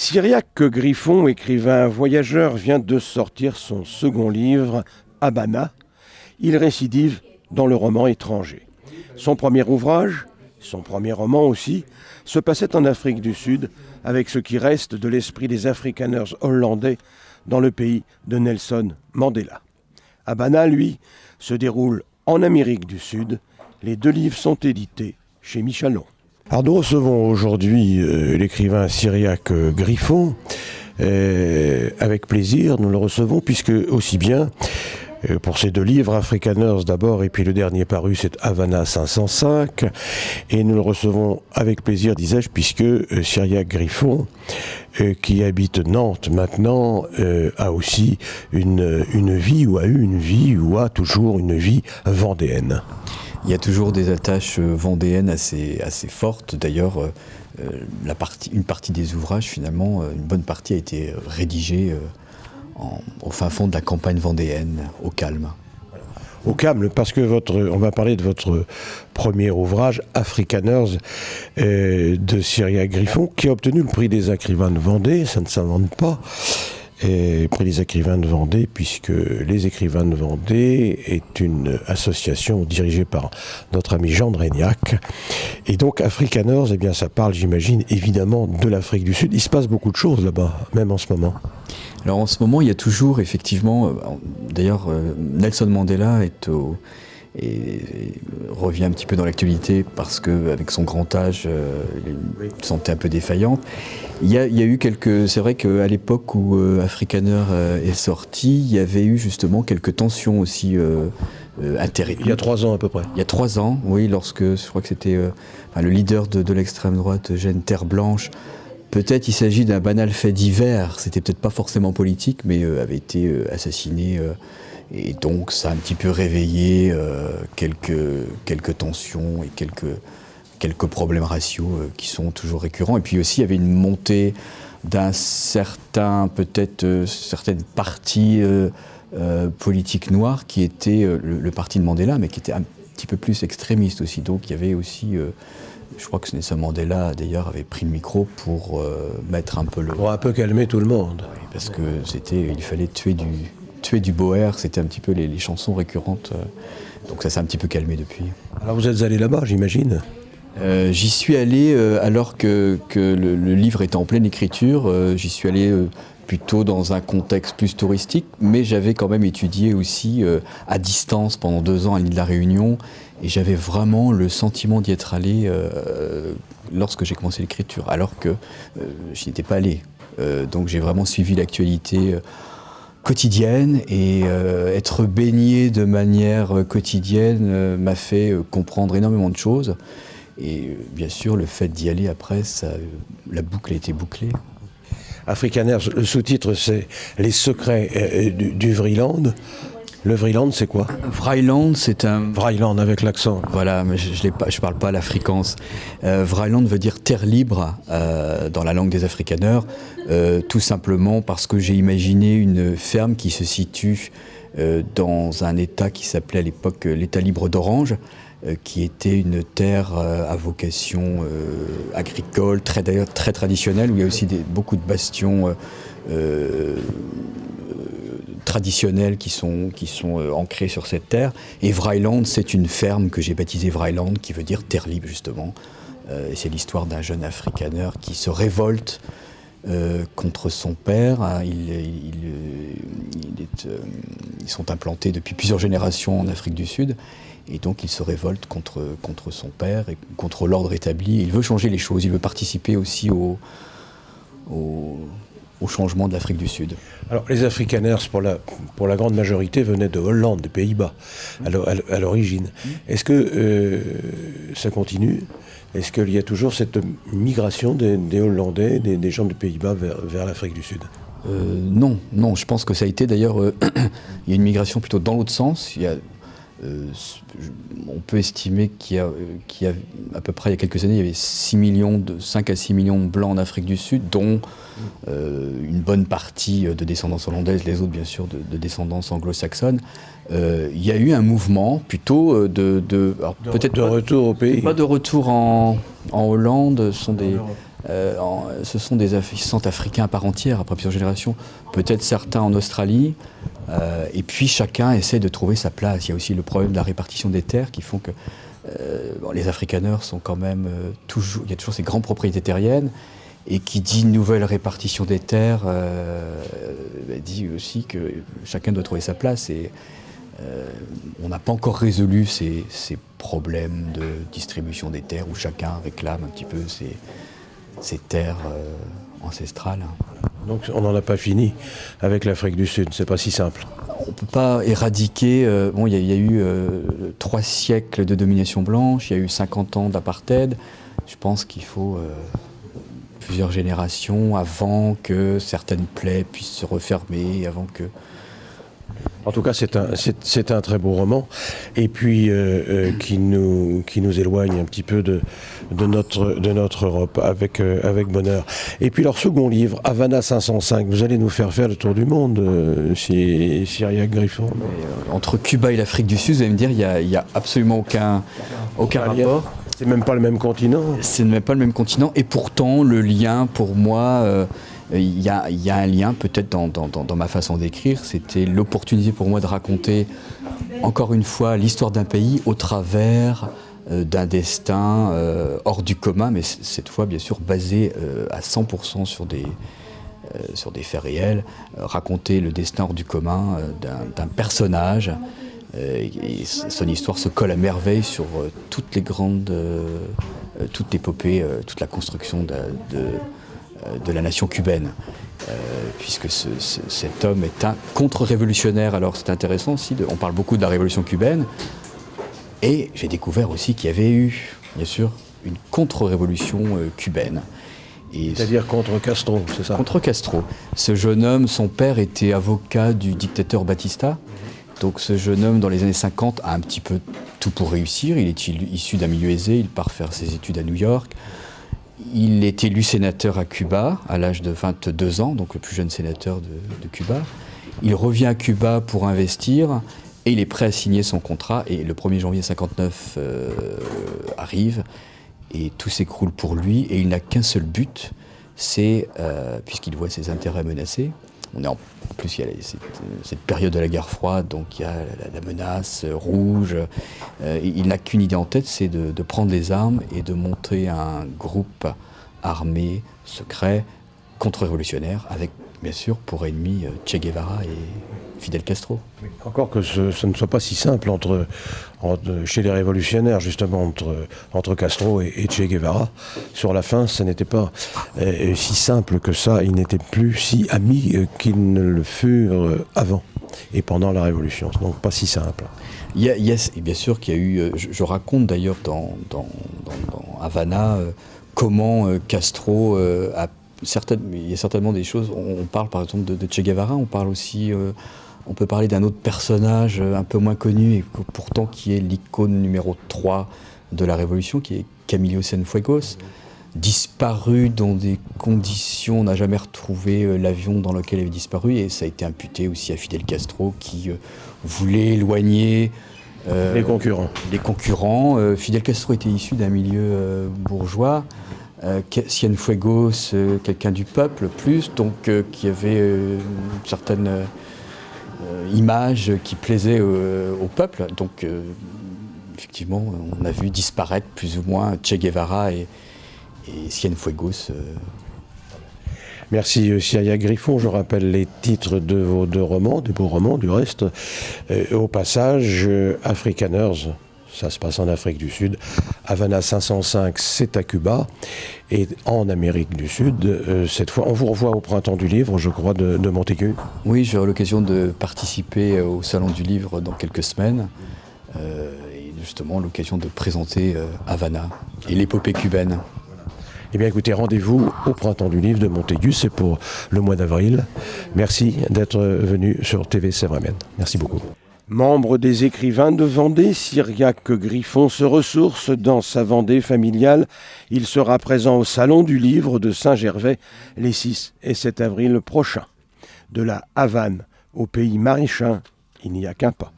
Cyriaque Griffon, écrivain voyageur, vient de sortir son second livre, Habana. Il récidive dans le roman étranger. Son premier ouvrage, son premier roman aussi, se passait en Afrique du Sud, avec ce qui reste de l'esprit des Afrikaners hollandais dans le pays de Nelson Mandela. Habana, lui, se déroule en Amérique du Sud. Les deux livres sont édités chez Michalon. Alors nous recevons aujourd'hui l'écrivain Cyriaque Griffon. Avec plaisir, nous le recevons, puisque aussi bien pour ces deux livres, Afrikaners d'abord, et puis le dernier paru, c'est Havana 505. Et nous le recevons avec plaisir, disais-je, puisque Cyriaque Griffon, qui habite Nantes maintenant, a aussi une vie, ou a eu une vie, ou a toujours une vie vendéenne. Il y a toujours des attaches vendéennes assez fortes. D'ailleurs, une partie des ouvrages, finalement, une bonne partie a été rédigée au fin fond de la campagne vendéenne, au calme. Au calme, parce que on va parler de votre premier ouvrage, Afrikaners, de Cyriaque Griffon, qui a obtenu le prix des écrivains de Vendée, ça ne s'invente pas. Prix des écrivains de Vendée, puisque les écrivains de Vendée est une association dirigée par notre ami Jean de Régnac. Et donc Afrikaners, eh bien ça parle, j'imagine, évidemment de l'Afrique du Sud. Il se passe beaucoup de choses là-bas, même en ce moment. Alors en ce moment, il y a toujours effectivement, d'ailleurs Nelson Mandela revient un petit peu dans l'actualité parce qu'avec son grand âge, il se sentait un peu défaillant. Il y a eu c'est vrai qu'à l'époque où Afrikaner est sorti, il y avait eu justement quelques tensions aussi intéressantes. Il y a 3 ans à peu près. Il y a 3 ans, oui, lorsque je crois que c'était le leader de l'extrême droite, Eugène Terre Blanche. Peut-être il s'agit d'un banal fait divers, c'était peut-être pas forcément politique, mais avait été assassiné. Et donc ça a un petit peu réveillé quelques tensions et quelques problèmes raciaux qui sont toujours récurrents. Et puis aussi il y avait une montée certaines parties politiques noires qui étaient le parti de Mandela, mais qui était un petit peu plus extrémiste aussi. Donc il y avait aussi, je crois que Nelson Mandela d'ailleurs avait pris le micro pour mettre un peu pour un peu calmer tout le monde. Oui, parce que il fallait tuer du Boer, c'était un petit peu les chansons récurrentes. Donc ça s'est un petit peu calmé depuis. Alors vous êtes allé là-bas, j'imagine ? J'y suis allé alors que le livre était en pleine écriture. J'y suis allé plutôt dans un contexte plus touristique, mais j'avais quand même étudié aussi à distance pendant 2 ans à l'île de la Réunion. Et j'avais vraiment le sentiment d'y être allé lorsque j'ai commencé l'écriture, alors que je n'y étais pas allé. Donc j'ai vraiment suivi l'actualité quotidienne, et être baigné de manière quotidienne m'a fait comprendre énormément de choses. Et bien sûr, le fait d'y aller après, la boucle a été bouclée. Afrikaners, le sous-titre c'est « Les secrets du Vreeland ». Le Vreeland, c'est quoi ? Vreeland, c'est un... Vreeland avec l'accent. Voilà, mais je parle pas l'afrikaans. Vreeland veut dire terre libre dans la langue des Afrikaners, tout simplement parce que j'ai imaginé une ferme qui se situe dans un état qui s'appelait à l'époque l'état libre d'Orange, qui était une terre à vocation agricole, d'ailleurs très traditionnelle, où il y a aussi beaucoup de bastions traditionnels qui sont ancrés sur cette terre. Et Vreeland, c'est une ferme que j'ai baptisée Vreeland, qui veut dire terre libre, justement. C'est l'histoire d'un jeune Afrikaner qui se révolte contre son père. Ils sont implantés depuis plusieurs générations en Afrique du Sud. Et donc il se révolte contre son père et contre l'ordre établi. Il veut changer les choses, il veut participer aussi au changement de l'Afrique du Sud. Alors les Afrikaners, pour la grande majorité, venaient de Hollande, des Pays-Bas, à l'origine. Est-ce que ça continue ? Est-ce qu'il y a toujours cette migration des Hollandais, des gens des Pays-Bas vers l'Afrique du Sud ? Non, je pense que ça a été d'ailleurs... il y a une migration plutôt dans l'autre sens. On peut estimer qu'il y a à peu près il y a quelques années, il y avait 5 à 6 millions de blancs en Afrique du Sud, dont une bonne partie de descendance hollandaise, les autres bien sûr de descendance anglo-saxonne. Il y a eu un mouvement plutôt peut-être de retour au pays. Pas de retour en Hollande, Ce sont ils se sentent africains à part entière après plusieurs générations. Peut-être certains en Australie. Et puis chacun essaie de trouver sa place. Il y a aussi le problème de la répartition des terres qui font que les afrikaners sont quand même toujours... Il y a toujours ces grandes propriétés terriennes. Et qui dit nouvelle répartition des terres, dit aussi que chacun doit trouver sa place. Et on n'a pas encore résolu ces problèmes de distribution des terres où chacun réclame un petit peu ses terres ancestrales. Donc on n'en a pas fini avec l'Afrique du Sud, c'est pas si simple. On ne peut pas éradiquer... il y a eu 3 siècles de domination blanche, il y a eu 50 ans d'apartheid. Je pense qu'il faut plusieurs générations avant que certaines plaies puissent se refermer, avant que... En tout cas, c'est un très beau roman, et puis qui nous éloigne un petit peu de notre Europe avec bonheur. Et puis leur second livre, Havana 505, vous allez nous faire le tour du monde, Cyriaque Griffon. Entre Cuba et l'Afrique du Sud, vous allez me dire, il n'y a absolument aucun rapport. C'est même pas le même continent. C'est même pas le même continent, et pourtant le lien pour moi... Il y a un lien peut-être dans ma façon d'écrire, c'était l'opportunité pour moi de raconter encore une fois l'histoire d'un pays au travers d'un destin hors du commun, mais cette fois bien sûr basé à 100% sur des faits réels, raconter le destin hors du commun d'un personnage, et son histoire se colle à merveille sur toutes les grandes, toute l'épopée, toute la construction de la nation cubaine, puisque cet homme est un contre-révolutionnaire. Alors c'est intéressant aussi, on parle beaucoup de la révolution cubaine, et j'ai découvert aussi qu'il y avait eu, bien sûr, une contre-révolution cubaine. C'est-à-dire contre Castro, c'est ça? Contre Castro. Ce jeune homme, son père était avocat du dictateur Batista, donc ce jeune homme, dans les années 50, a un petit peu tout pour réussir. Il est issu d'un milieu aisé, il part faire ses études à New York. Il est élu sénateur à Cuba à l'âge de 22 ans, donc le plus jeune sénateur de Cuba. Il revient à Cuba pour investir et il est prêt à signer son contrat. Et le 1er janvier 1959 arrive et tout s'écroule pour lui. Et il n'a qu'un seul but, c'est, puisqu'il voit ses intérêts menacés, en plus il y a cette période de la guerre froide, donc il y a la menace rouge. Il n'a qu'une idée en tête, c'est de prendre les armes et de monter un groupe armé, secret, contre-révolutionnaire, avec bien sûr pour ennemis Che Guevara et Fidel Castro. Encore que ce ne soit pas si simple chez les révolutionnaires, justement, entre Castro et Che Guevara. Sur la fin, ce n'était pas si simple que ça. Ils n'étaient plus si amis qu'ils ne le furent avant et pendant la Révolution. Donc pas si simple. Et bien sûr qu'il y a eu... Je raconte d'ailleurs dans Havana comment Castro a... il y a certainement des choses... On parle par exemple de Che Guevara, on parle aussi... on peut parler d'un autre personnage un peu moins connu et pourtant qui est l'icône numéro 3 de la Révolution, qui est Camilo Cienfuegos, disparu dans des conditions, on n'a jamais retrouvé l'avion dans lequel il avait disparu, et ça a été imputé aussi à Fidel Castro qui voulait éloigner les concurrents. Fidel Castro était issu d'un milieu bourgeois, Cienfuegos, quelqu'un du peuple plus, donc qui avait une certaine image qui plaisait au peuple. Donc effectivement, on a vu disparaître plus ou moins Che Guevara et Cienfuegos. Merci Cyriaque Griffon. Je rappelle les titres de vos 2 romans, des beaux romans du reste. Au passage, Afrikaners, ça se passe en Afrique du Sud. Havana 505, c'est à Cuba. Et en Amérique du Sud, cette fois, on vous revoit au Printemps du Livre, je crois, de Montaigu. Oui, j'aurai l'occasion de participer au Salon du Livre dans quelques semaines. Et justement, l'occasion de présenter Havana et l'épopée cubaine. Eh bien écoutez, rendez-vous au Printemps du Livre de Montaigu, c'est pour le mois d'avril. Merci d'être venu sur TV Sévramen. Merci beaucoup. Membre des écrivains de Vendée, Cyriaque Griffon se ressource dans sa Vendée familiale. Il sera présent au Salon du Livre de Saint-Gervais les 6 et 7 avril prochains. De la Havane au pays maritime, il n'y a qu'un pas.